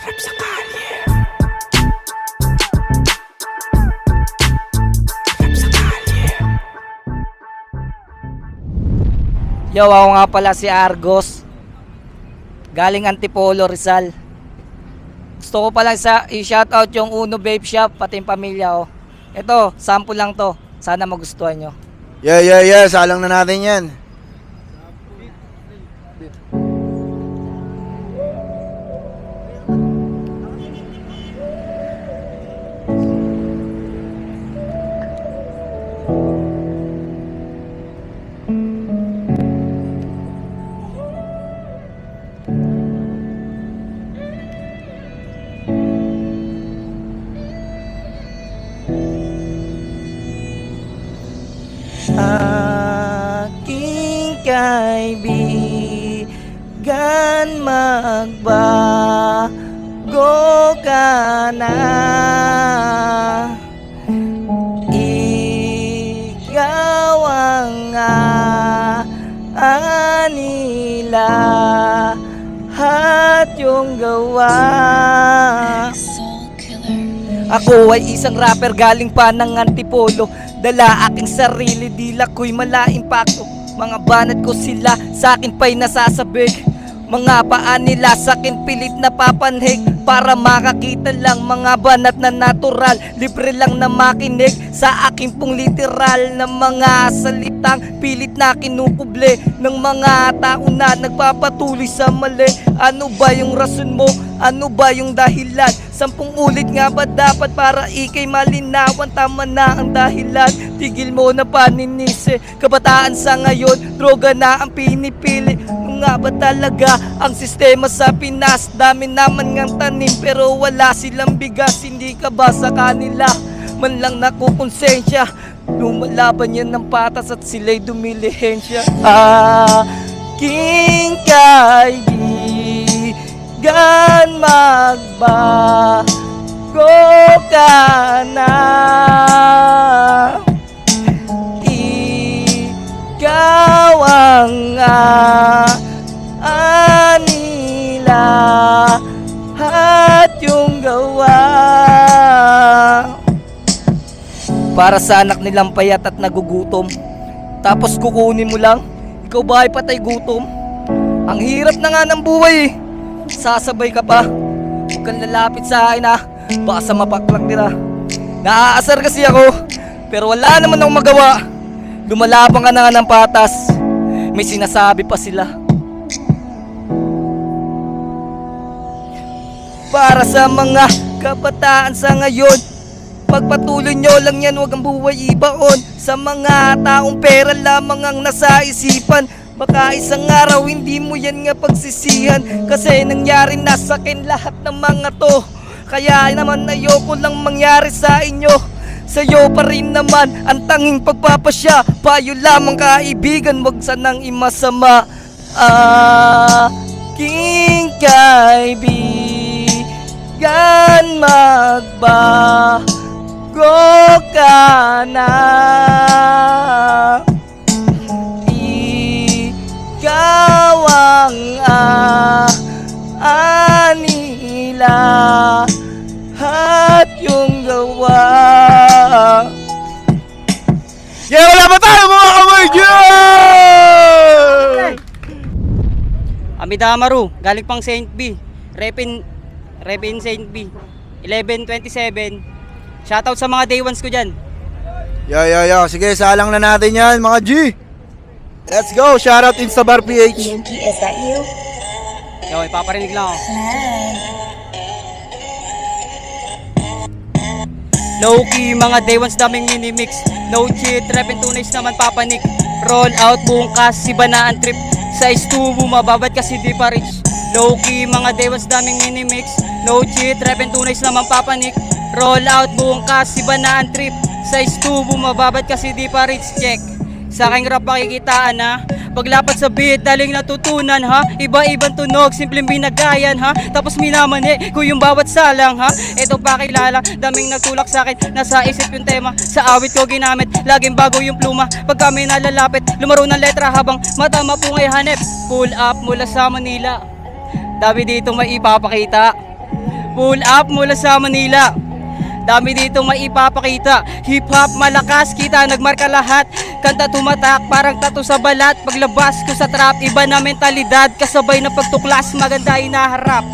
Rap sa kalye. Rap sa kalye. Yo, ako nga pala si Argos. Galing Antipolo, Rizal. Gusto ko pala i-shoutout yung Uno Vape Shop, pati yung pamilya ko. Ito, sample lang to. Sana magustuhan nyo. Yeah. Salang na natin yan. Aking kaibigan, magbago ka na. Ikaw ang anila at yung gawa. Ako ay isang rapper galing pa ng Antipolo. Dala aking sarili, dila ko'y mala-impacto. Mga banat ko sila, sa'kin pa'y nasasabik. Mga paa nila sa'kin pilit na papanhig. Para makakita lang mga banat na natural. Libre lang na makinig sa aking pong literal na mga salitang pilit na kinukuble ng mga tao na nagpapatuloy sa mali. Ano ba yung rason mo? Ano ba yung dahilan? 10 ulit nga ba dapat para ikay malinawan? Tama na ang dahilan, tigil mo na paninisi. Kabataan sa ngayon, droga na ang pinipili. Ano nga ba talaga ang sistema sa Pinas? Dami naman ngang tanim pero wala silang bigas. Hindi ka ba sa kanila man lang nakukonsensya? Lumalaban yan ng patas at sila'y dumilihensya. Aking kaibigan, magbago ka na. Ikaw ang anila at yung gawa. Para sa anak nilang payat at nagugutom, tapos kukunin mo lang, ikaw ba ay patay gutom? Ang hirap na nga ng buhay eh. Sasabay ka pa, huwag kang lalapit sa akin ha, baka sa mapaklak nila. Naaasar kasi ako, pero wala naman akong magawa. Lumalabang ka na nga ng patas, may sinasabi pa sila. Para sa mga kabataan sa ngayon, pagpatuloy nyo lang yan, huwag ang buhay ibaon. Sa mga taong pera lamang ang nasa isipan, baka isang araw hindi mo yan nga pagsisihan. Kasi nangyari na sa akin lahat ng mga to, kaya naman ayoko lang mangyari sa inyo. Sa'yo pa rin naman ang tanging pagpapasya. Payo lamang kaibigan, wag sanang imasama. Aking kaibigan, magbago ka na. Ikaw ang anila at yung gawa. Yeah, wala pa tayo mga kamay! Amida Amaru, galing pang Saint B. Repin Saint B. 1127. Shoutout sa mga day ones ko dyan. Yeah. Sige, salang na natin yan mga G. Let's go. Shoutout Instabar PH. Yankee, is that you? Yo, ipaparinig lang ako. Low-key, mga day ones daming mini-mix. No cheat, rap and tunays naman papanik. Roll out, buong kas, si banaan trip. Size 2, bumababad kasi di pa rich. Low-key, mga day ones daming mini-mix. No cheat, rap and tunays naman papanik. Roll out, buong kas, si banaan trip. Size 2, bumababad kasi di pa rich. Check. Sa aking rap makikitaan ha. Paglapat sa beat, daling natutunan ha. Iba-ibang tunog, simpleng binagayan ha. Tapos minamani ko yung bawat salang ha. Ito pakilala, daming nagtulak sa akin. Nasa isip yung tema, sa awit ko ginamit. Laging bago yung pluma, pag kami nalalapit. Lumaro ng letra habang mata mapungay hanep. Pull up mula sa Manila, dami dito may ipapakita. Pull up mula sa Manila. Dami dito may ipapakita. Hip hop malakas, kita nagmarka lahat. Kanta tumatak, parang tato sa balat. Paglabas ko sa trap, iba na mentalidad. Kasabay na pagtuklas, maganda inaharap.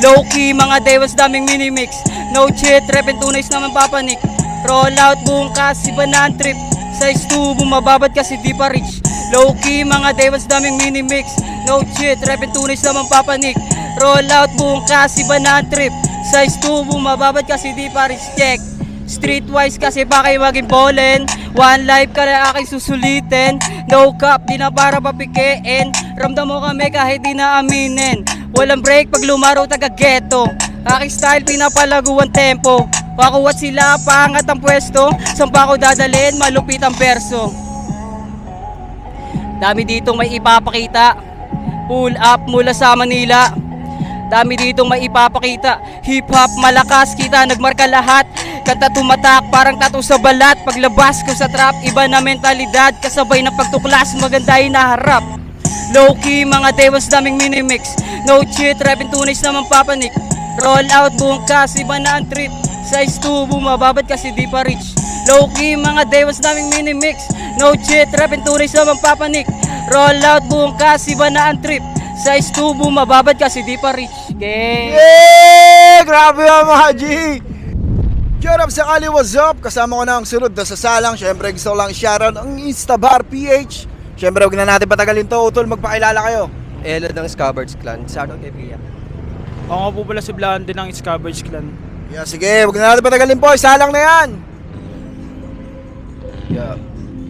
Low key, mga Dewans daming minimix. No cheat, rep and tunays naman papanik. Roll out, buong kas, iba na ang trip. Size 2, bumababad kasi di pa rich. Low key, mga Dewans daming minimix. No cheat, rep and tunays naman papanik. Roll out, buong kas, iba na ang trip. Size 2, bumababad kasi di pa rich. Check. Streetwise kasi baka maging bolen. One life ka na aking susulitin. No cap, di na para papikein. Ramdam mo kami kahit di na aminin. Walang break pag lumaro taga-ghetto. Aking style pinapalago ang tempo. Pakuwat sila, paangat ang pwesto. Saan pa ako dadalhin, malupit ang perso. Dami ditong may ipapakita. Pull up mula sa Manila. Dami ditong may ipapakita. Hip hop malakas, kita nagmarka lahat. Kanta tumatak, parang tato sa balat. Paglabas ko sa trap, iba na mentalidad. Kasabay ng pagtuklas, maganda inaharap. Low key, mga Dewans daming minimix. No cheat, rap and tunays naman papanik. Roll out, buong kas, iba na ang trip. Size 2, bumababad kasi di pa rich. Low key, mga Dewans daming minimix. No cheat, rap and tunays naman papanik. Roll out, buong kas, iba na ang trip. Size 2, bumababad kasi di pa rich. Okay. Yeah! Grabe yan mga G! Jorab sa Kali, what's up? Kasama ko na ang sunod na sasalang. Siyempre gusto ko lang shoutout ang Instabar PH. Siyempre huwag na natin patagalin to. Utol, magpakilala kayo. Elo ng Scabbards Clan. Shoutout kay Pia. Ako nga po pala si Blande ng Scabbards Clan. Yeah, sige, huwag na natin patagalin po. Isalang na yan.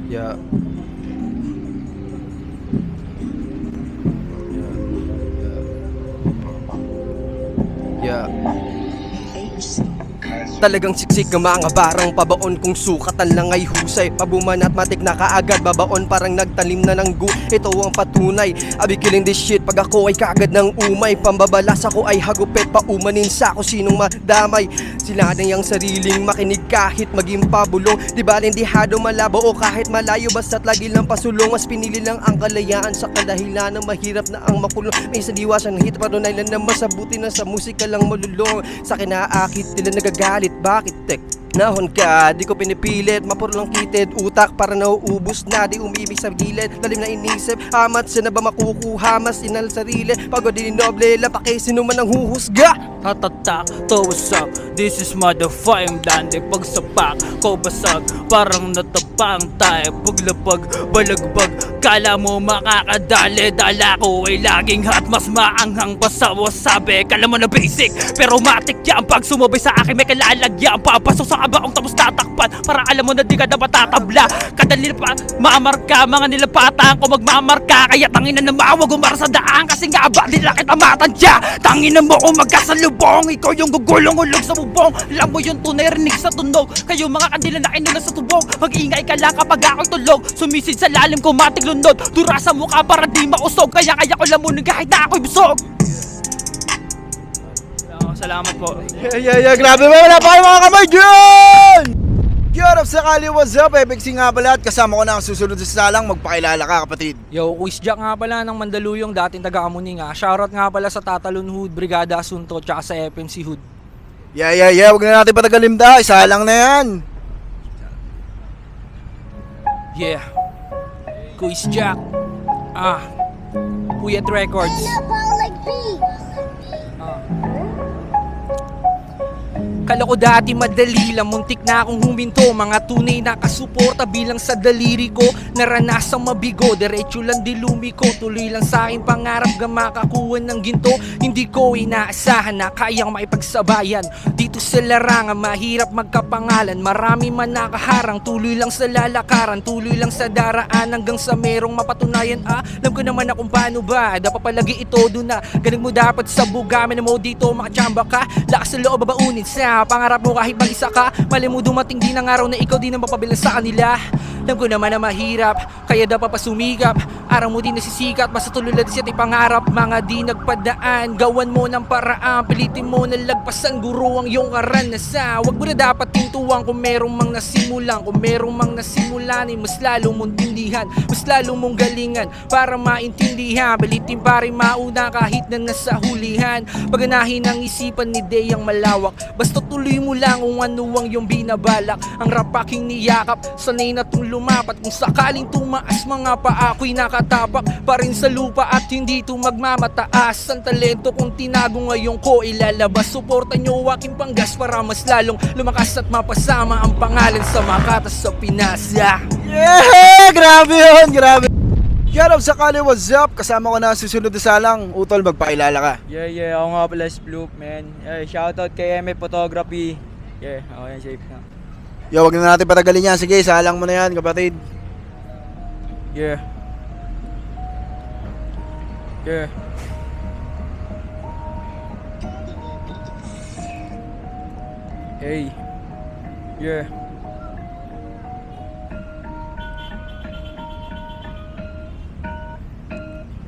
Yeah. Talagang siksik ng mga barang pabaon kung sukatan lang ay husay. Pabuman at matik na kaagad babaon parang nagtalim na ng gu. Ito ang patunay, abi killing this shit. Pag ako ay kaagad ng umay, pambabalas ako ay hagupit. Paumanin sa ako sinong madamay. Sila na yung sariling makinig kahit maging pabulong. Di ba lindihado malabo o kahit malayo. Basta't lagi lang pasulong. Mas pinili lang ang kalayaan sa kadahilan ng mahirap na ang makulong. May sadiwasan ng hit parunay lang na masabuti na sa musika lang malulong. Sa kinaakit nila nagagalit. Bakit tek? Nahon ka, di ko pinipilit. Mapuro lang kitid, utak para nauubos na. Di umibig sa gilid, lalim na inisip. Amat sa na ba makukuha, mas inal sarili. Pagod din noble, lapake sino man ang huhusga. Hatatak, to what's up? This is motherfucking Blande. Pagsapak, ko basag, parang natapang tayo. Paglapag, balagbag, kala mo makakadali. Dala ko ay laging hot, mas maanghang pa sa wasabi. Kala mo na basic, pero matik yan. Pag sumabay sa akin may kalalagyan. Papasok sa kabaong tapos tatakpan, para alam mo na di ka na matatabla. Kadali pa, mamarka, mga nilapatan ko magmamarka. Kaya tangina na mawag umara sa daan. Kasi nga ba, di lang kita matadya. Tangina mo kung magkasalubong, ikaw yung gugulong-ulong sa bubong. Alam mo yung tunay, rinig sa tunog. Kayo mga kandila na inuna sa tubong. Mag-ingay ka lang kapag ako'y tulog. Sumisid sa lalim ko matik lundod. Dura sa mukha para di mausog. Kaya ko lamunin kahit na ako'y busog. Salamat po. Yeah, grabe ba? Wala pa kayo mga kamay dyan! Jorab sa Kali, what's up? Epexi nga pala at kasama ko na ang susunod sa sasalang. Magpakilala ka kapatid. Yo, Quiz Jack nga pala ng Mandaluyong, dating taga-Kamuning nga. Shoutout nga pala sa Tatalon Hood, Brigada Asunto, tsaka sa FMC Hood. Yeah, huwag na natin patagalin da. Isalang na yan. Yeah. Quiz Jack. Puyat Records. Kala ko dati madali lang, muntik na akong huminto. Mga tunay na kasuporta bilang sa daliri ko. Naranasang mabigo, diretso lang dilumi ko. Tuloy lang sa aking pangarap ga makakuha ng ginto. Hindi ko inaasahan na kayang maipagsabayan. Dito sa larangan, mahirap magkapangalan. Marami man nakaharang, tuloy lang sa lalakaran. Tuloy lang sa daraan hanggang sa merong mapatunayan. Alam ko naman na kung paano ba, dapat palagi ito doon na. Galing mo dapat sa bugamin mo dito makachamba ka. Lakas sa loob babaunin sa pangarap mo kahit mag-isa ka. Mali mo dumating din ang araw na ikaw din ang mapabilang sa kanila. Alam ko naman na mahirap, kaya dapat pa sumikap. Araw mo din nasisikat, basta tulad siya't ipangarap. Mga di nagpadaan, gawan mo ng paraan. Pilitin mo na lagpasan, guro ang iyong karanasan. Huwag mo na dapat tintuang kung merong mang nasimulan. Kung merong mang nasimulan, ay mas lalo mong tindihan, mas lalo mong galingan para maintindihan. Pilitin pa rin mauna kahit na nasa hulihan. Paganahin ang isipan ni Deyang malawak, basta tuloy mo lang kung ano ang iyong binabalak. Ang rap aking niyakap, sanay na tong lumapat. Kung sakaling tumaas, mga paa ako'y nakatapak pa rin sa lupa at hindi to magmamataas. Ang talento kong tinago ngayon ko ilalabas. Suporta nyo aking panggas para mas lalong lumakas at mapasama ang pangalan sa Makatas sa Pinas. Yeah! Grabe yun! Grabe! Shout out sa Kali, what's up? Kasama ko na susunod na salang. Utol, magpakilala ka. Yeah, ako nga pala si Bloop, man. Shoutout kay MF Photography. Yeah, ako yan, safe na. Yo, wag na natin patagalin yan. Sige, salang mo na yan, kapatid. Yeah. Yeah. Hey. Yeah.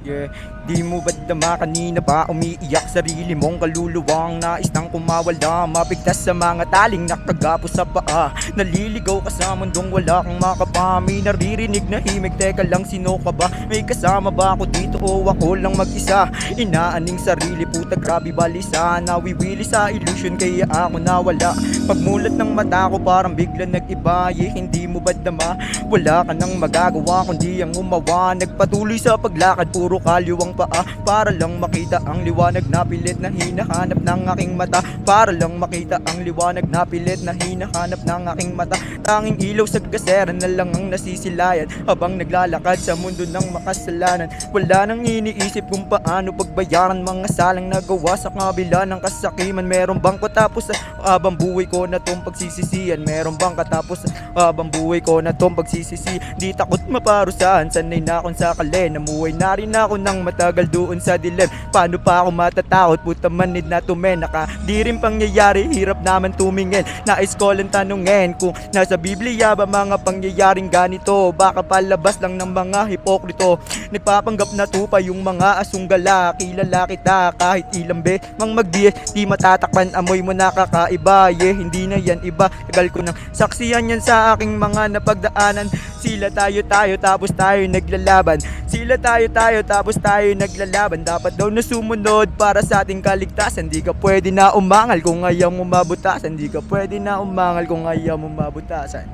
Yeah. Di mo ba't dama kanina pa umiiyak sarili mong kaluluwang nais nang kumawala, mapigtas sa mga taling nakagapos sa paa. Naliligaw ka sa mundong wala kang makapa. May naririnig na himig, teka lang sino ka ba? May kasama ba ako dito o ako lang mag-isa? Inaaning sarili, puta grabe balisa. Nawiwili sa illusion kaya ako nawala. Pagmulat ng mata ko parang bigla nag-iba. Yeah, hindi mo ba't dama? Wala ka nang magagawa kundi ang umawa. Nagpatuloy sa paglakad, puro kaliwang paa para lang makita ang liwanag na pilit na hinahanap ng aking mata. Para lang makita ang liwanag na pilit na hinahanap ng aking mata. Tanging ilaw sa gasera na lang ang nasisilayan habang naglalakad sa mundo ng makasalanan. Wala nang iniisip kung paano pagbayaran mga salang nagawa sa kabila ng kasakiman. Meron bang katapos sa habang buhay ko na tong pagsisisihan? Meron bang katapos sa habang buhay ko na tong pagsisisi? Di takot maparusahan, sanay na akong sakali. Namuhay na rin ako ng matagal doon sa dilim. Paano pa ako matatakot? Puta manid na tumenaka. Di rin pangyayari, hirap naman tumingin. Nais ko lang tanungin kung nasa Biblia ba mga pangyayaring ganito? Baka palabas lang ng mga hipokrito. Nagpapanggap na tupa yung mga asunggala. Kilala kita kahit ilang mang magdiye. Di matatakpan, amoy mo nakakaiba. Yeah, hindi na yan iba. Tagal ko nang saksiyan yan sa aking mga napagdaanan. Sila tayo tapos tayo naglalaban. Sila tayo tapos tayo naglalaban. Dapat daw na sumunod para sa ating kaligtasan. Di ka pwede na umangal kung ayaw mo mabutasan. Di ka pwede na umangal kung ayaw mo mabutasan.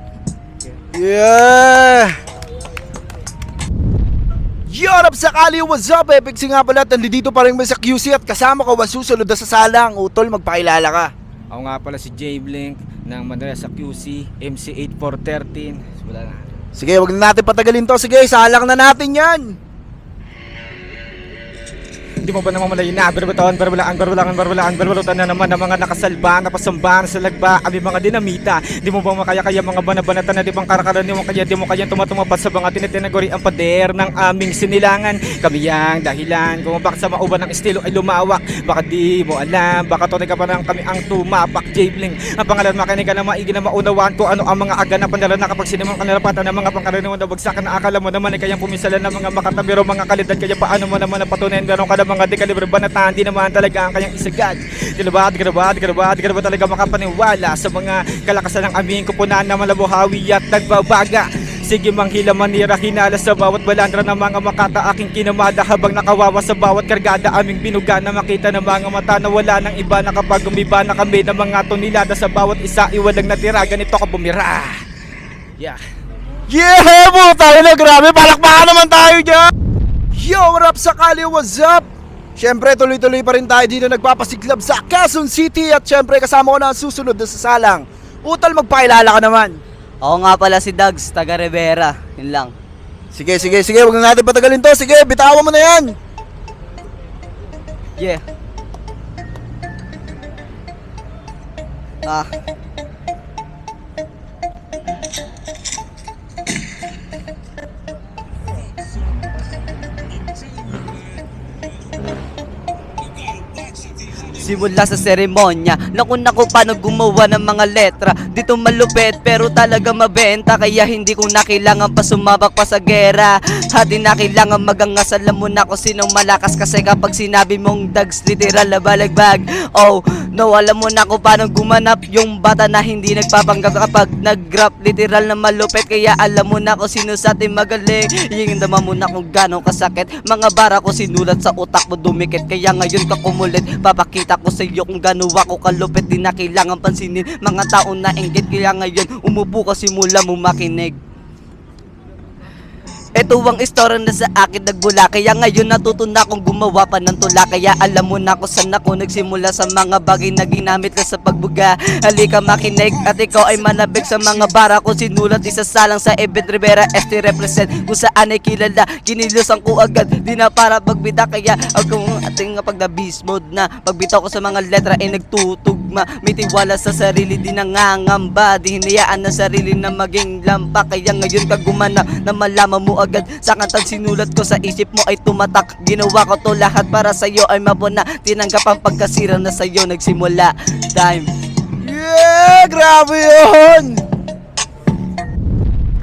Yeah! Yo, up sa Kali, what's up? Epic nga pala, nandito pa rin mo sa QC at kasama ko ang susunod na sa salang. Utol, magpakilala ka. Ako nga pala si J-Blink ng Manila sa QC, MC8413. Wala na. Sige, wag na natin patagalin to. Sige, salang na natin yan. Di mo ba naman malayin na barbatawan, barbalutan na naman ng mga nakasalba, napasambahan sa lagba, kami mga dinamita. Di mo ba makaya-kaya mga banabanatan na di bang karaniwang kaya di mo kayang tumatumapat sa mga tinitinaguri ang pader ng aming sinilangan. Kami yang dahilan kung bakit sa mauban ng estilo ay lumawak. Baka di mo alam, baka tunay ka pa lang kami ang tumapak. J-Blink, ang pangalan makinig ka na maigi na maunawaan ko ano ang mga aganapan nila na kapag sinimang kanilapatan ng mga pangkaraniwan na bagsakan na akala mo naman ay kayang pumisalan ng mga makatabiro, mga kalidad. Kaya paano mo naman napatunayan meron ka na mga dekalibre banatan, di naman talaga ang kayang isagad. Di ba talaga makapaniwala sa mga kalakasan ng aming kupunan na malabuhawi at nagbabaga. Sige manghila manira hinala sa bawat balandra ng mga makata aking kinamada habang nakawawa sa bawat kargada aming binuga na makita ng mga mata na wala ng iba na kapag umiba na kami ng mga tonelada sa bawat isa iwalang natira ganito ka bumira. Yeah. Yeah, po tayo na, grabe, palakpakan naman tayo dyan. Yo, what up sa Kali, what's up? Siyempre, tuloy-tuloy pa rin tayo dito nagpapasiklab sa Quezon City. At siyempre, kasama ko na ang susunod na sa salang. Utol, magpakilala ka naman. Ako nga pala si Dags, taga Rivera. Yun lang. Sige, huwag na natin patagalin to. Sige, bitawan mo na yan. Yeah. Nagsimula sa seremonya, naku paano gumawa ng mga letra. Dito malupit pero talaga mabenta, kaya hindi ko na kailangan pa sumabak pa sa gera. Hadi na kailangan magangas, alam mo na kung sinong malakas. Kasi kapag sinabi mong dags, literal na balagbag. Oh no, alam mo na kung paano gumanap yung bata na hindi nagpapanggap kapag nag-rap. Literal na malupit, kaya alam mo na kung sino sa atin magaling. Hingin naman mo na kung gano'ng kasakit. Mga bara ko sinulat sa utak mo dumikit, kaya ngayon ka kumulit. Papakita ko sa iyo kung gano'n ako kalupit. Di na kailangan pansinin mga tao na inggit, kaya ngayon umupo ka simula mo makinig. Ito ang istorya na sa akin nagbula, kaya ngayon natuto na akong gumawa pa ng tula. Kaya alam mo na kung saan ako nagsimula sa mga bagay na ginamit ka sa pagbuga. Halika makinig at ikaw ay manabik sa mga bara ko sinulat. Isasalang sa Ebet Rivera ST represent, kung saan ay kilala. Kinilusan ko agad, di na para pagbita. Kaya ako ating pag na beast mode na pagbitaw ko sa mga letra ay nagtutugma. May tiwala sa sarili, di nangangamba. Di hinayaan na sarili na maging lampa. Kaya ngayon ka gumanap na malaman mo agad sa kantang sinulat ko, sa isip mo ay tumatak. Ginawa ko to lahat para sa'yo ay mabuna. Tinanggap ang pagkasira na sa'yo nagsimula. Time. Yeah! Grabe yun!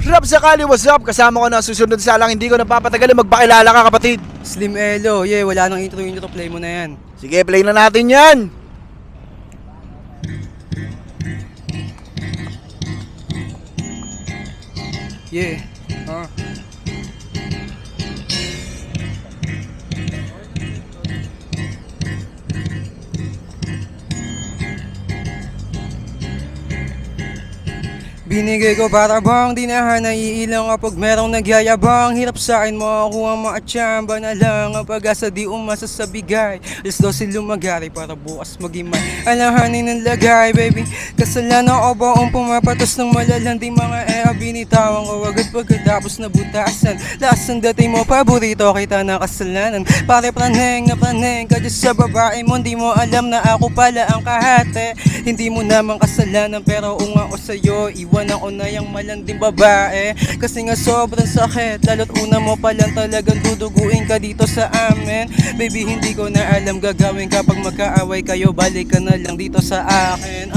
Rap Sakali, what's up? Kasama ko na susunod sa lang. Hindi ko napapatagalin, magpakilala ka kapatid. Slim Elo, yeah, wala nang intro, play mo na yan. Sige, play na natin yan. Yeah, Binigay ko para bang di na naiilang kapag merong nagyayabang. Hirap sa akin makakuha mga tsamba na lang ang pag-asa di umasa sa bigay. Let's daw si lumagari para bukas magimay. Alahanin ng lagay baby, kasalanan ko ba ang pumapatos ng malalanding mga binitawan ko agad pagkatapos na butasan. Lasan dating mo paborito kita na kasalanan. Pare planeng na planeng ka dyan sa babae mo, di mo alam na ako pala ang kahate. Hindi mo naman kasalanan pero unga ko sa'yo, iwan ako na yung malanding babae. Kasi nga sobrang sakit, lalo't una mo palang talagang duduguin ka dito sa amin. Baby hindi ko na alam gagawin kapag magkaaway kayo, balik ka na lang dito sa akin.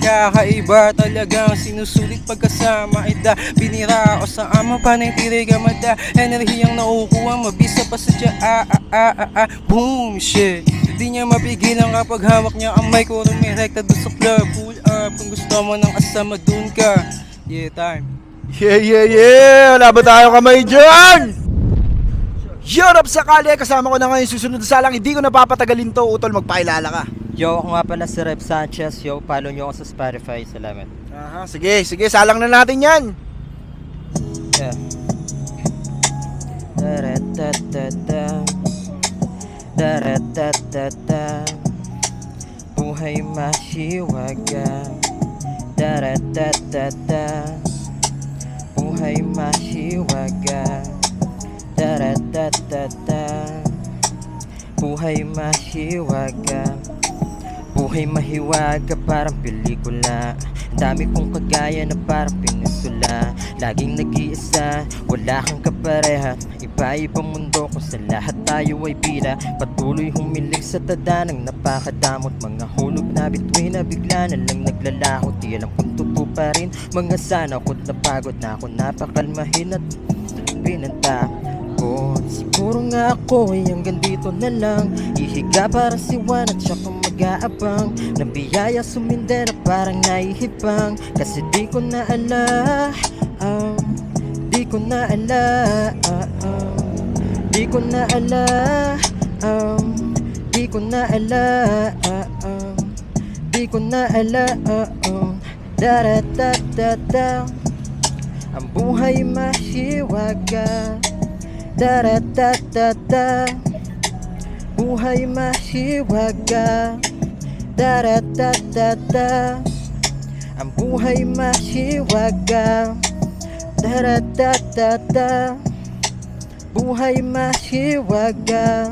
Kakaiba talagang sinusulit pagkasama. Ida, binira ako sa ama, panay tirig amada. Enerhiyang nakukuha, mabisa pa sa dya. Boom, shit. Di niya mapigilan kapag hawak niya ang mic ko, rumirekta doon sa club. Pull up, kung gusto mo ng asama dun ka. Yeah, time. Yeah! Wala ba tayo kamay dyan? Yo, Rap Sakali, kasama ko na ngayon susunod sa lang. Hindi ko napapatagalin to, utol, magpakilala ka. Yo, ako nga pala si Rep Sanchez. Yo, follow nyo ako sa Spotify. Salamat. Aha, sige, salang na natin yan. Yeah. Da-da-da-da-da. Da-da-da-da-da. Buhay masiwaga. Da-da-da-da-da. Buhay masiwaga. Da-da-da-da-da. Buhay masiwaga. Buhay mahiwaga parang pelikula. Dami kong kagaya na parang pinisula. Laging nag-iisa, wala kang kapareha. Iba-ibang mundo kung sa lahat tayo ay bida. Patuloy humiling sa tada ng napakadamot. Mga hulog na bituin na bigla na lang naglalako. Di alam kung totoo pa rin. Mga sana ko't napagod na ako, napakalmahin at pinanta ko. Siguro nga ako ay hanggang dito na lang. Ihiga para siwan at saka mag-aabang ng biyaya sumindera parang naihibang. Kasi di ko na ala, di ko na ala, di ko na ala, di ko na ala, di ko na ala, da-da-da-da-da. Ang buhay mahiwaga. Da-da-da-da-da. Buhay mahiwaga. Da-da-da-da-da. Ang buhay mahiwaga. Da-da-da-da-da. Buhay mahiwaga.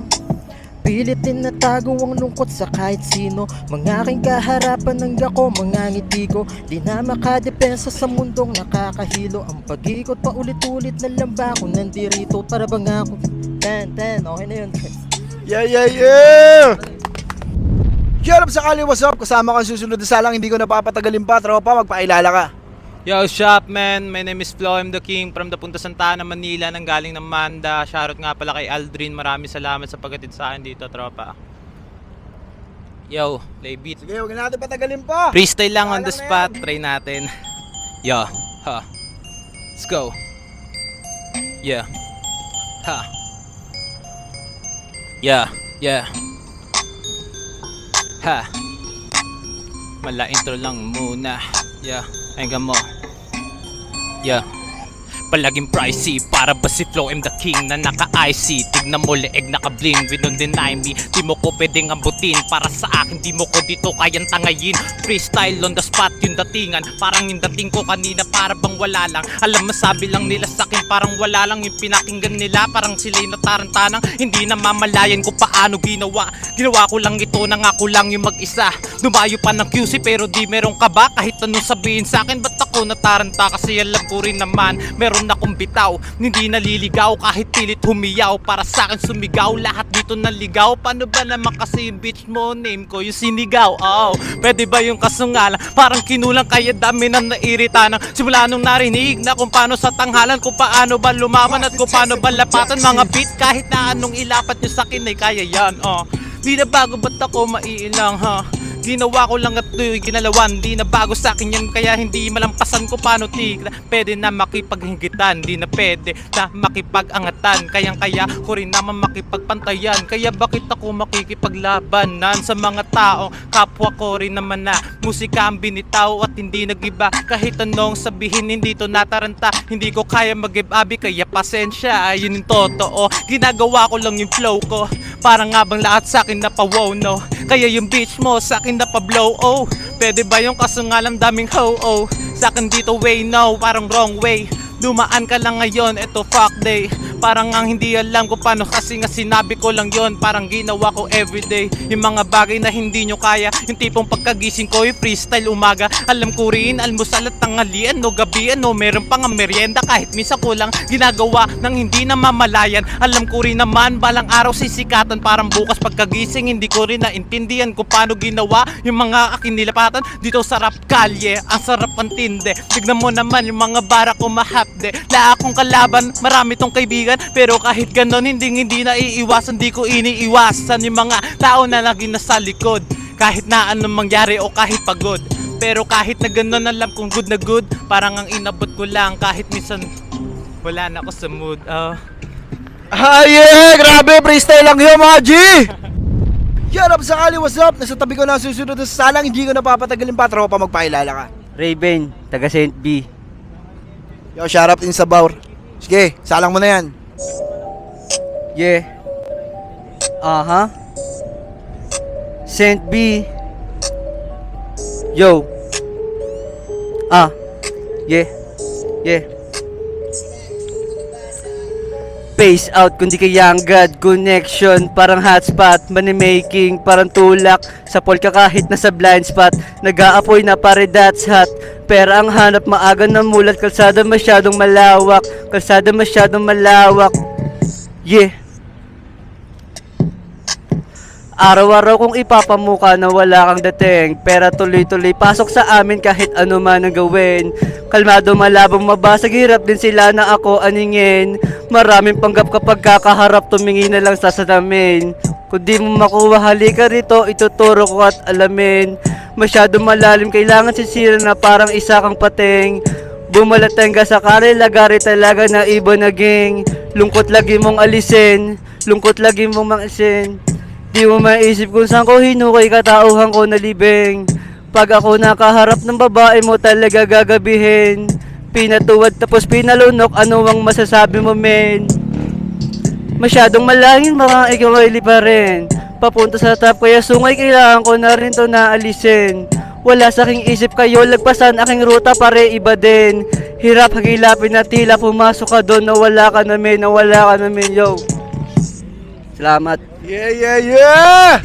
Pilit tinatago ang lungkot sa kahit sino. Mga aking kaharapan ng ako, mga ngiti ko. Di na makadepensa sa mundong nakakahilo. Ang pag-ikot pa ulit-ulit na lamba ko nandirito. Para bang ako, ten, okay na yun. Yeah! Shut up sa kali, what's up? Kasama kang susunod na salang, hindi ko napapatagalin pa, tropa, magpailala ka. Yo, shop man, my name is Flo, I'm the King from the Punta Santana, Manila, nang galing ng Manda. Shoutout nga pala kay Aldrin, maraming salamat sa paghatid sa akin dito, tropa. Yo, play beat. Sige, huwag na natin patagalin pa. Freestyle lang on the Alam na spot, yan. try natin. Yo, ha. Let's go. Yeah. Ha. Yeah, yeah. Ha. Mala intro lang muna. Yeah, ayun mo. Yeah. Palaging pricey, para ba si Flo I'm the King na naka-IC. Tignan mo leeg naka-bling, we don't deny me. Di mo ko pwedeng ambutin, para sa akin di mo ko dito kayang tangayin. Freestyle on the spot yung datingan, parang yung dating ko kanina para bang wala lang. Alam masabi lang nila sa akin parang wala lang yung pinakinggan nila. Parang sila'y natarantanang, hindi na mamalayan ko paano ginawa. Ginawa ko lang ito, nangako lang yung mag-isa. Dumayo pa ng QC pero di meron ka ba? Kahit anong sabihin sa akin, ba't ako nataranta? Kasi alam ko rin naman, meron akong bitaw. Hindi naliligaw kahit pilit humiyaw. Para sa akin sumigaw, lahat dito naligaw. Paano ba naman kasi yung bitch mo, name ko yung sinigaw? Oh, pwede ba yung kasungalan? Parang kinulang kaya dami na nairita ng simula nung narinig na kung paano sa tanghalan, kung paano ba lumaban at kung paano ba lapatan mga beat. Kahit na anong ilapat nyo sa akin ay kaya yan. Oh, di na bago ba't ako maiilang ha? Ginawa ko lang at ito'y ginalawan. Di na bago sa akin yan, kaya hindi malampasan ko paano tigla. Pwede na makipaghingitan, di na pwede na makipag-angatan. Kayang-kaya ko rin naman makipagpantayan. Kaya bakit ako makikipaglabanan sa mga tao? Kapwa ko rin naman na musika ang binitaw at hindi nagiba. Kahit anong sabihin, hindi to nataranta. Hindi ko kaya mag-ibabi, kaya pasensya. Yun yung totoo, ginagawa ko lang yung flow ko. Parang nga bang lahat sa akin napawaw, no? Kaya yung bitch mo sa akin napablow, oh. Pwede ba yung kasungalang daming ho, oh. Sa akin dito way, no, parang wrong way. Dumaan ka lang ngayon, eto fuck day. Parang ang hindi alam ko paano, kasi nga sinabi ko lang yon. Parang ginawa ko everyday yung mga bagay na hindi nyo kaya. Yung tipong pagkagising ko yung freestyle umaga. Alam ko rin, almusal at tanghalian o gabian o meron pang merienda. Kahit minsan ko lang ginagawa ng hindi na mamalayan. Alam ko rin naman balang araw sisikatan. Parang bukas pagkagising hindi ko rin naintindihan kung paano ginawa yung mga aking nilapatan. Dito sa rap kalye, ang sarap ang tinde. Tignan mo naman yung mga bara ko mahapde. La akong kalaban, marami tong kaibigan. Pero kahit ganon hindi na iiwasan. Di ko iniiwasan yung mga tao na lagi nasa likod. Kahit na anong mangyari o kahit pagod. Pero kahit na ganon alam kong good na good. Parang ang inabot ko lang kahit minsan wala na ako sa mood. Yeah, grabe, freestyle lang yun mga G. Shut up sa kali, what's up? Nasa tabi ko na susunod na salang, hindi ko napapatagalin pa, tropa, magpailala ka. Raven, taga St. B. Yo, shout out in Sabaur. Sige, salang mo na yan. Yeah. Aha. St. B. Yo. Yeah. Yeah. Face out kundi kaya ang God connection. Parang hotspot, money making, parang tulak. Sa poll ka kahit nasa blind spot. Nag-aapoy na pare that's hot. Pero ang hanap maaga na mulat. Kalsada masyadong malawak. Kalsada masyadong malawak. Yeah. Araw-araw kong ipapamuka na wala kang dating. Pera tuloy-tuloy pasok sa amin kahit ano man ang gawin. Kalmado malabong mabasag, hirap din sila na ako aningin. Maraming panggap kapag kakaharap, tumingin na lang sa salamin. Kung di mo makuha halika rito, ituturo ko at alamin. Masyado malalim, kailangan sisira na parang isa kang pating. Bumalateng ka sa kare, lagari talaga na iba naging. Lungkot lagi mong alisin, lungkot lagi mong mangisin. Di mo maisip kung saan ko hinukay katauhan ko na libing. Pag ako nakaharap ng babae mo talaga gagabihin. Pinatuwad tapos pinalunok, ano ang masasabi mo men? Masyadong malangin, baka ikaw ay lipa rin. Papunta sa top kaya sungay, kailangan ko na rin to naalisin. Wala sa aking isip kayo, lagpasan aking ruta pare iba din. Hirap hagilapin na tila pumasok ka doon, nawala ka na men, yo. Salamat. Yeah!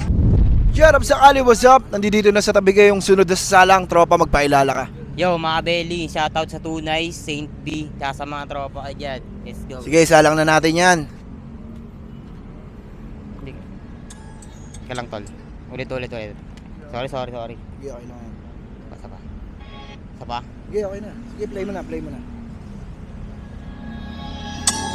Shut up sa kali, what's up? Nandito na sa tabi ko yung sunod na salang, tropa, magpailala ka. Yo, mga belly, shoutout sa Tunay, St. B, tsaka sa mga tropa ka dyan. Let's go. Sige, salang na natin yan. Ika lang, tol. Ulit. Sorry. Sige, okay lang yan. Basta pa. Isa pa. Sige, okay na. Sige, play mo na.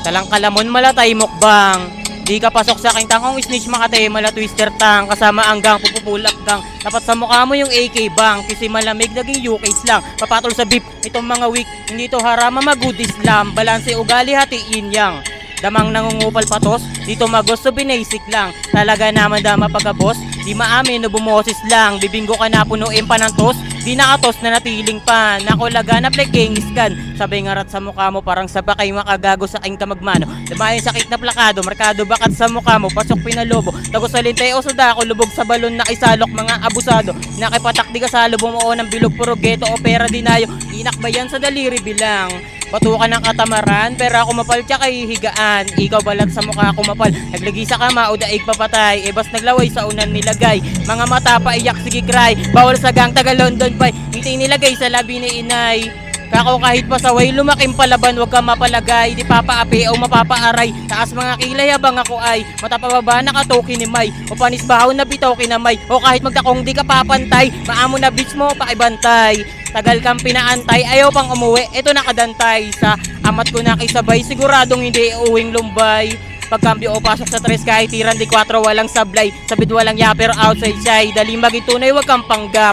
Talang kalamon malatay mukbang. Di ka pasok sa aking tangkong snitch makate mala twister tang. Kasama ang gang pupupulak gang. Tapat sa mukha mo yung AK bang. Kasi malamig naging UK's lang. Papatol sa beef itong mga weak. Hindi to harama mag-good Islam. Balanse ugali hati yin yang. Damang nangungupal patos, dito magusto binasic lang. Talaga naman dama pagkabos, di maamin no bumoses lang. Bibinggo ka na punuin pa ng tos, di nakatos na natiling pan. Ako laga na play scan, sabay ngarat sa mukha mo parang sabakay makagago sa aking kamagmano. Damayin sakit na plakado, markado bakat sa mukha mo, pasok pinalobo. Tago sa lintay o sudako, lubog sa balon na isalok mga abusado. Nakipatak di ka sa bumuo ng bilog puro geto o pera dinayo. Inakbayan sa daliri bilang. Patukan ng katamaran, pero ako mapal tsaka hihigaan. Ikaw balat sa mukha ko mapal. Naglagi sa kama o daig papatay. Ebas naglaway sa unan nilagay. Mga mata pa iyak sige cry. Bawal sa gang taga London bay. Ngiti nilagay sa labi ni inay. Kako kahit pasaway, lumaking palaban, wag ka mapalagay. Di papaapi o mapapaaray. Taas mga kilay habang ako ay matapababa nakatoki ni May. O panis bahaw na bitaw kinamay. O kahit magtakong di ka papantay. Maamo na bitch mo pakibantay. Tagal kang pinaantay, ayaw pang umuwi. Ito nakadantay sa amat ko nakisabay. Siguradong hindi uuwing lumbay. Pagkambyo o pasok sa tres kahit tiran di 4 walang sablay. Sabid walang yaper outside shy. Dali magitunay wag kang panggap.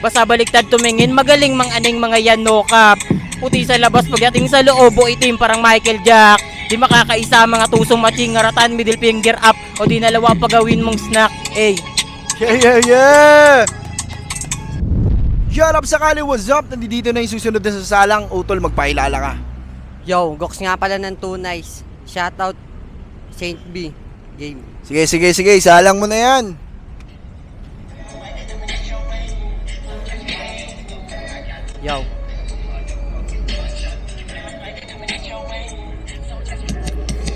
Basta baliktad tumingin, magaling mang aning mga yan no cap. Puti sa labas pagdating sa loob o itim parang Michael Jack. Di makakaisa mga tusong matching ngaratan middle finger up. O di nalawa pagawin mong snack. Ey. Yeah! Shut up sakali, what's up? Nandito na yung susunod na sasalang. Utol, magpahilala ka. Yo, Gox nga pala ng Tunais. Shoutout Saint B Game. Sige, salang mo na yan. Yo.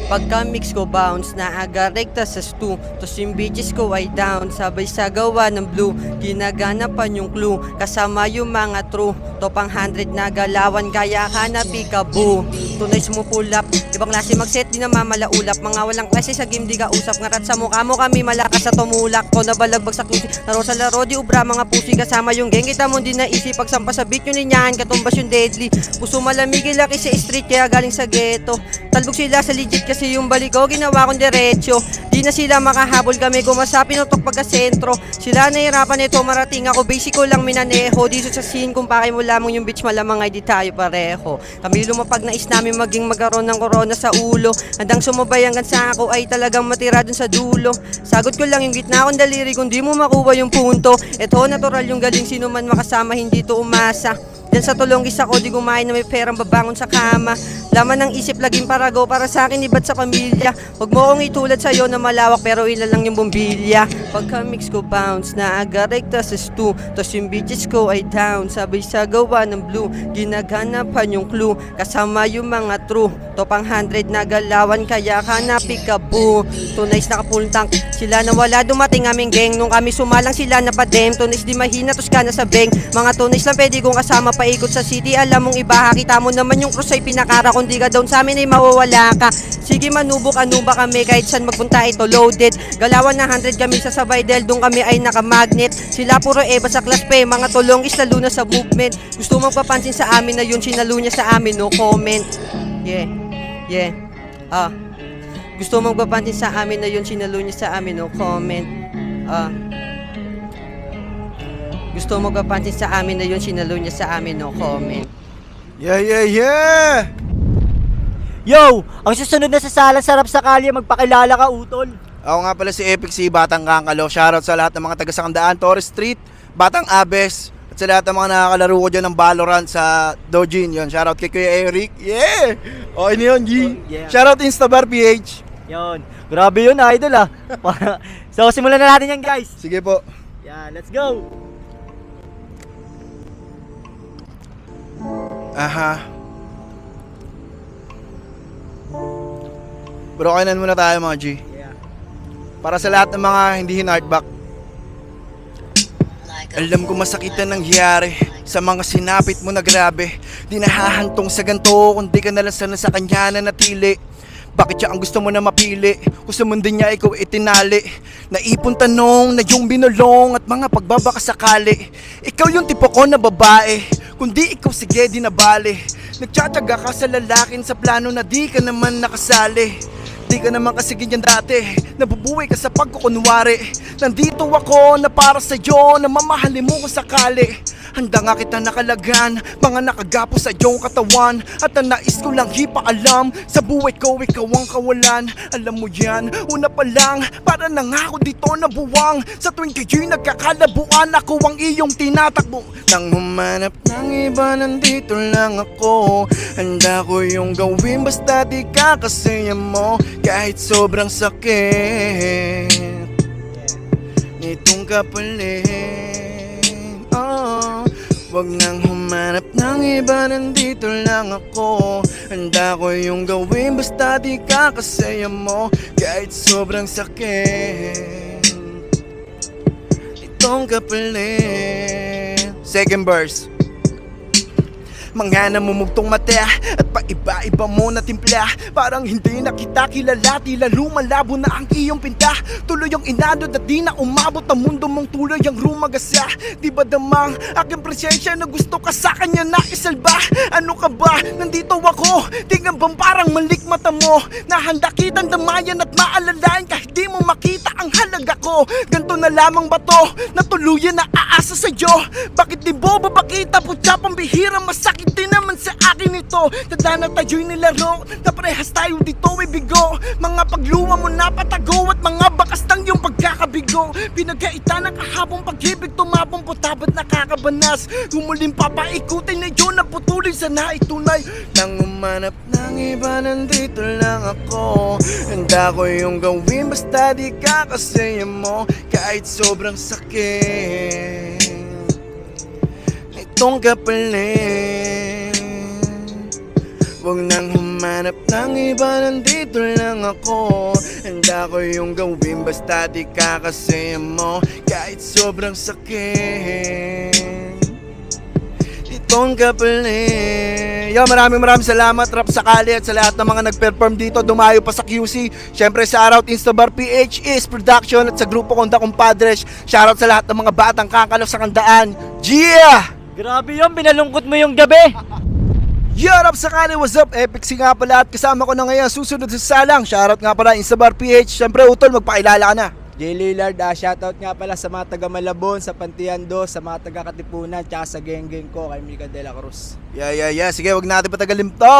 Pagka mix ko bounce na aga rekta sa stew. Tos yung bitches ko ay down. Sabay sa gawa ng blue. Ginaganapan yung clue. Kasama yung mga true. Topang 100 na galawan. Kaya ka na peekaboo. Tunay sumupulap. Ibang klase mag-set di na mamalaulap. Mga walang klase sa game di ka usap. Ngarat sa mukha mo kami malakas sa tumulak. Ko na balagbag sa klusi. Laro sa laro di ubra mga pusi. Kasama yung gang. Kita mo di naisip. Pagsampa sa beat yun ninyahan. Katumbas yung deadly. Puso malamig ilaki sa street. Kaya galing sa ghetto. Talbog sila sa legit kasi yung balik ko ginawa kong diretsyo. Di na sila makahabol kami gumasa pinutok pagka-sentro. Sila nahirapan ito marating ako basic ko lang minaneho. Dito sa scene kung pakay mo lamang yung bitch malamang ay di tayo pareho. Kami lumapag nais namin maging magkaroon ng corona sa ulo. Handang sumabay hanggang sa ako ay talagang matira dun sa dulo. Sagot ko lang yung gitna kong daliri kung di mo makuha yung punto. Eto natural yung galing sino man makasama hindi to umasa. Diyan sa tulong isa ko di kumain na may perang babangon sa kama. Laman ng isip laging parago para sa akin iba't sa pamilya. Huwag mo akong itulad sa'yo na malawak pero ilan lang yung bumbilya. Pagka mix ko bounce na aga rekta sa stew. Tos yung bitches ko ay down. Sabay sa gawa ng blue. Ginaganapan yung clue. Kasama yung mga true. Topang 100 na galawan kaya ka na peekaboo. Tunay na kapultang sila na wala dumating aming gang. Nung kami sumalang sila na padem. Tunay di mahina tos ka na sa beng. Mga tunay lang pwede kong kasama paikot sa city. Alam mong iba kita mo naman yung cross ay pinakara. Kung di ka down sa amin ay mawawala ka. Sige manubok ano ba kami kahit saan magpunta ito loaded. Galawan na 100 kami sa sabay dahil doon kami ay nakamagnet. Sila puro eba sa class pe. Mga tulong is lalo na sa movement. Gusto magpapansin sa amin na yun sinalo niya sa amin no comment. Yeah. Gusto magpapansin sa amin na yun sinalo niya sa amin no comment. Gusto magpapansin sa amin na yun sinalo niya sa amin no comment. Yeah! Yo! Ang susunod na sasalang sarap sa kalye, magpakilala ka, utol. Ako nga pala si Epic C, Batang Kankalo. Shoutout sa lahat ng mga taga-Sakandaan, Torres Street, Batang Abes, at sa lahat ng mga nakakalaro ko dyan ng Valorant sa Dojin. Yun, shoutout kay Kuya Eric. Yeah! Okay na yun, G. Yeah. Shoutout Instabar PH. Yun. Grabe yun, idol So, simulan na natin yan, guys. Sige po. Yeah, let's go! Aha. Bro, kainan muna tayo mga G. Para sa lahat ng mga hindi hinardback. Alam ko masakit na nangyari sa mga sinapit mo na grabe. Di nahahantong sa ganito, kundi ka nalang sana sa kanya na natili. Bakit siya ang gusto mo na mapili? Kung sa mundo niya ikaw itinali. Naipon tanong na yung binulong at mga pagbabakasakali. Ikaw yung tipo ko na babae, kundi ikaw sige di na bale. Nagtsatsaga ka sa lalakin sa plano na di ka naman nakasali. Di ka naman kasi ganyan dati, nabubuhay ka sa pagkukunwari. Nandito ako na para sa'yo, na mamahalin mo kung sakali. Handa nga kita nakalagan, mga nakagapo sa iyong katawan. At ang nais ko lang ipaalam, sa buhay ko ikaw ang kawalan. Alam mo yan, una pa lang, para na nga ako dito nabuwang. Sa tuwing kayo'y nagkakalabuan, ako ang iyong tinatakbo. Nang humanap ng iba, nandito lang ako. Handa ko yung gawin, basta di kakasaya mo. Kahit sobrang sakit nitong kapalit, wag nang humanap ng iba, nandito lang ako. Handa ko yung gawin, basta di kakasaya mo. Kahit sobrang sakit nitong kapalit. Second verse. Mga namumugtong mata at paiba-iba mo na timpla. Parang hindi na kita kilala, tila lumalabo na ang iyong pinta. Tuloy yung inadod at di na umabot ang mundo mong tuloy ang rumagasa. Di ba damang aking presensya na gusto ka sa kanya na isalba? Ano ka ba? Nandito ako, tingnan bang parang malik mata mo? Nahanda kitang damayan at maalalayan kahit di mo makita ang halaga ko. Ganto na lamang ba to? Na tuluyan na aasa sa'yo? Bakit di boba ba kita? Putya pambihira, masakit din naman sa akin ito. Tanda na tayo'y nilaro, na parehas tayo dito ibigo. Mga pagluwa mo na patago at mga bakas ng iyong pagkakabigo. Pinagkaita ng kahabang pag-ibig, tumabong putabat nakakabanas. Humuling papaikutin na yun, naputulin sana itunay. Nang umanap ng iba, nandito lang ako. Handa ko yung gawin, basta di kakasaya mo. Kahit sobrang sakit itong kapalit. Huwag nang humanap ng iba, nandito lang ako. Handa ko yung gawin, basta di kakasaya mo. Kahit sobrang sakit itong kapalit. Yo, maraming salamat Rap Sakali at sa lahat ng mga nag-perform dito, dumayo pa sa QC. Syempre sa Shoutout Instabar PH is Production at sa grupo kong Da Compadres. Shoutout sa lahat ng mga batang kakalo sa kandaan. Yeah! Grabe yun, binalungkot mo yung gabi. Yo, Rap Sakali, what's up? Epic si nga pala at kasama ko na ngayon susunod sa salang. Shoutout nga pala Instabar PH. Syempre Utol, magpakilala ka na. J. Lillard, shoutout nga pala sa mga taga Malabon, sa Pantiando, sa mga taga Katipunan, tsaka sa geng-geng ko kay Mika De La Cruz. Yeah. Sige, wag natin patagalin to.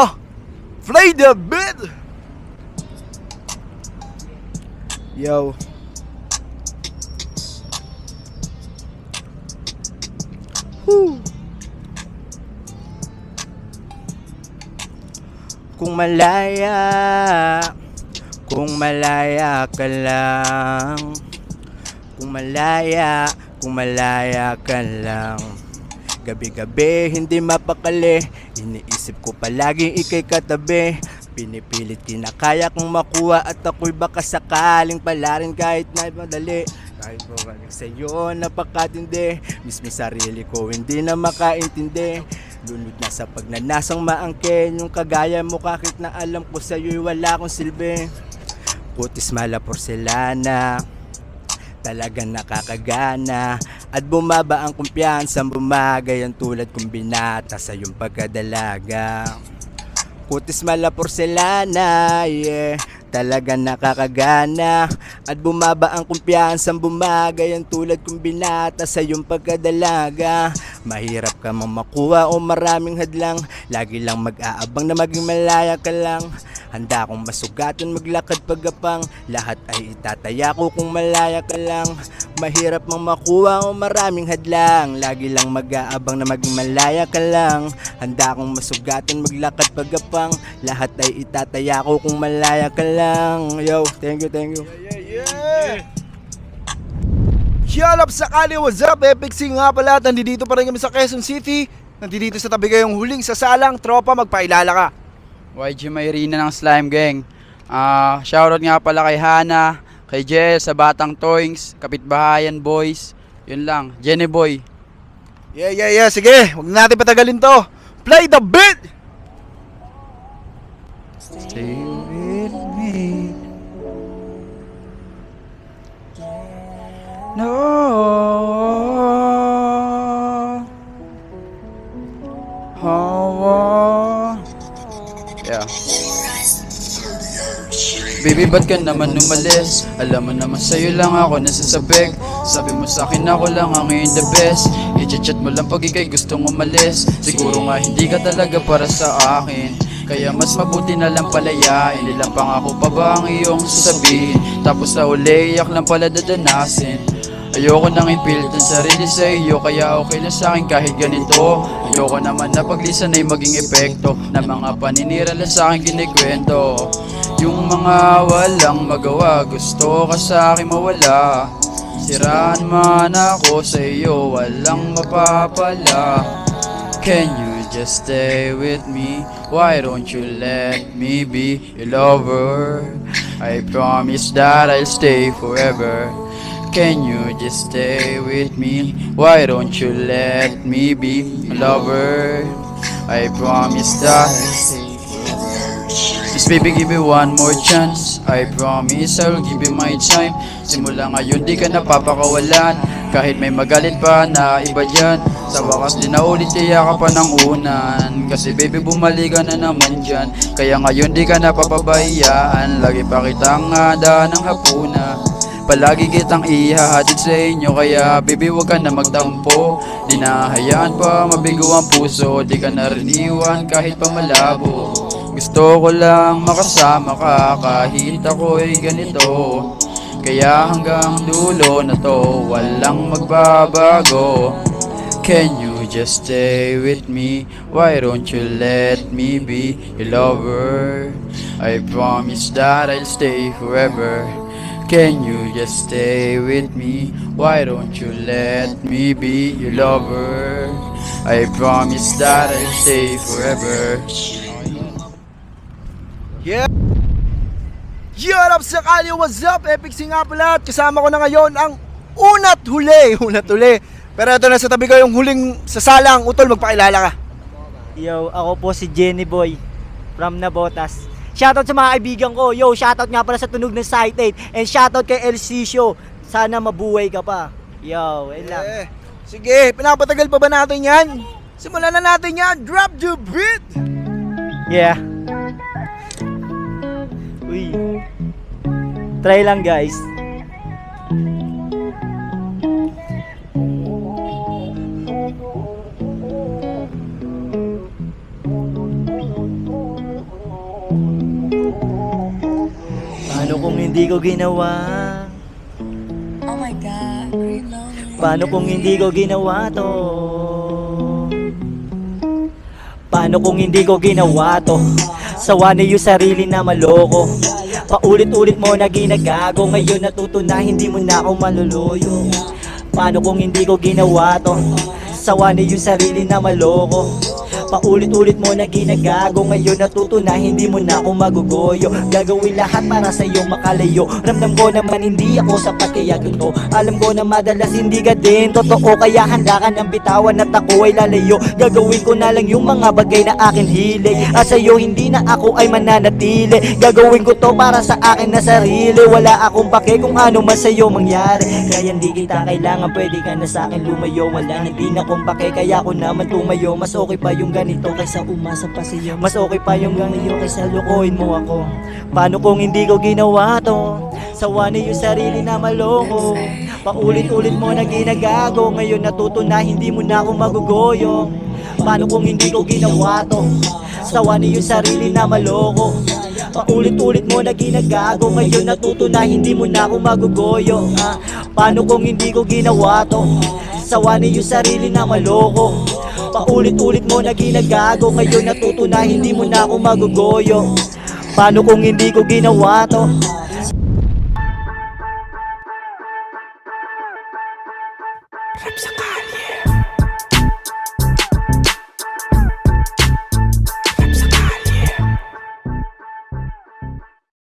Play the beat! Yo. Woo. Kung malaya ka lang, kung malaya ka lang. Gabi-gabi hindi mapakali, iniisip ko palagi ikay katabi. Pinipilit kinakaya kong makuha at ako'y baka sakaling pala rin kahit na madali. Kahit bumalik sa'yo napakatindi, mismo sarili ko hindi na makaintindi. Lunod na sa pagnanasang maangkin, yung kagaya mo kahit na alam ko sa'yo'y wala akong silbi. Putis mala porselana, talagang nakakagana. At bumaba ang kumpiyansang bumagay ang tulad kong binata sa iyong pagkadalaga. Putis mala porselana, yeah, talagang nakakagana. At bumaba ang kumpiyansang bumagay ang tulad kong binata sa iyong pagkadalaga. Mahirap ka mang makuha o maraming hadlang, lagi lang mag-aabang na maging malaya ka lang. Handa akong masugatan, maglakad pagapang, lahat ay itataya ko kung malaya ka lang. Mahirap mang makuha o maraming hadlang, lagi lang mag-aabang na maging malaya ka lang. Handa akong masugatan, maglakad pagapang, lahat ay itataya ko kung malaya ka lang. Yo, thank you. Yeah. Rap Sakali, what's up? Epic Sing nga pala, nandito pa rin kami sa Quezon City. Nandito sa tabi kayong huling sa salang. Tropa, magpailala ka. YG Mayrina ng Slime Gang. Shoutout nga pala kay Hana, kay Jel, sa Batang Toings, Kapitbahayan Boys. Yun lang, Jenny Boy. Yeah. Sige, huwag natin patagalin to. Play the beat! Stay with me. No. Yeah. Baby, ba't ka naman umalis? Alam mo naman sa'yo lang ako nasasabik. Sabi mo sa'kin ako lang ang ngayon the best. I-chat mo lang pag ikay gustong umalis. Siguro nga hindi ka talaga para sa akin, kaya mas mabuti na lang palayain. Ilang pangako pa ba ang iyong sasabihin, tapos sa uli iyak lang pala dadanasin. Ayoko nang ipilit ang sarili sa iyo, kaya okay na sa akin kahit ganito. Ayoko naman na paglisan ay maging epekto ng mga paninira lang sa akin kinikwento. Yung mga walang magawa, gusto ka sa akin mawala. Siraan man ako sa iyo, walang mapapala. Can you just stay with me? Why don't you let me be your lover? I promise that I'll stay forever. Can you just stay with me? Why don't you let me be your lover? I promise that I'll stay forever. Just baby, give me one more chance. I promise I'll give you my time. Simula ngayon di ka napapakawalan, kahit may magalit pa na iba dyan. Sa wakas di na ulit iya ka pa ng unan, kasi baby bumalik ka na naman dyan. Kaya ngayon di ka napapabayaan, lagi pa kitang handa ng hapuna. Palagi kitang ihahatid sa inyo, kaya baby wag ka na magtampo. Di na hayaan pa mabigo ang puso, di ka na rin iwan kahit pa malabo. Gusto ko lang makasama ka kahit ako'y ganito, kaya hanggang dulo na to walang magbabago. Can you just stay with me? Why don't you let me be your lover? I promise that I'll stay forever. Can you just stay with me? Why don't you let me be your lover? I promise that I'll stay forever. Yeah! What up sa Kali? What's up? Epic Sing nga pala at kasama ko na ngayon ang unat huli. Pero ito na sa tabi ko yung huling sasalang. Utol, magpakilala ka. Yo, ako po si Jenny Boy from Nabotas. Shoutout sa mga kaibigan ko. Yo, shoutout nga pala sa Tunog ng Site 8. And shoutout kay LC Show. Sana mabuhay ka pa. Yo, yun lang. Sige, pinapatagal pa ba natin yan? Simulan na natin yan. Drop the beat! Yeah. Uy. Try lang guys. Paano kung hindi ko ginawa? Oh my God, Paano kung hindi ko ginawa to? Paano kung hindi ko ginawa to? Sawa na yung sarili na maloko. Paulit-ulit mo na ginagago, ngayon natuto na hindi mo na ako maluluyo. Paano kung hindi ko ginawa to? Sawa na yung sarili na maloko. Paulit-ulit mo na ginagago, ngayon natuto na hindi mo na ako magugoyo. Gagawin lahat para sa iyong makalayo. Ramdam ko naman hindi ako sapat kaya ganito. Alam ko na madalas hindi ka din totoo, kaya handa ka ng bitawan at ako ay lalayo. Gagawin ko na lang yung mga bagay na akin hilig, at sa'yo hindi na ako ay mananatili. Gagawin ko to para sa akin na sarili. Wala akong pake kung ano man sa'yo mangyari. Kaya hindi kita kailangan, pwede ka na sa akin lumayo. Wala na din akong pake kaya ako naman tumayo. Mas okay pa yung ganito kaysa umasa pa sa'yo. Mas okay pa yung ganito kaysa lukuhin mo ako. Paano kung hindi ko ginawa to? Sawa na yung sarili na maloko. Paulit-ulit mo na ginagago, ngayon natuto na hindi mo na ako magugoyo. Paano kung hindi ko ginawa to? Sawa na yung sarili na maloko. Paulit-ulit mo na ginagago, ngayon natuto na hindi mo na ako magugoyo. Paano kung hindi ko ginawa to? Sawa na yung sarili na maloko. Paulit-ulit mo na ginagago, ngayon natuto na hindi mo na ako magugoyo. Paano kung hindi ko ginawa to? Rap sa kalye.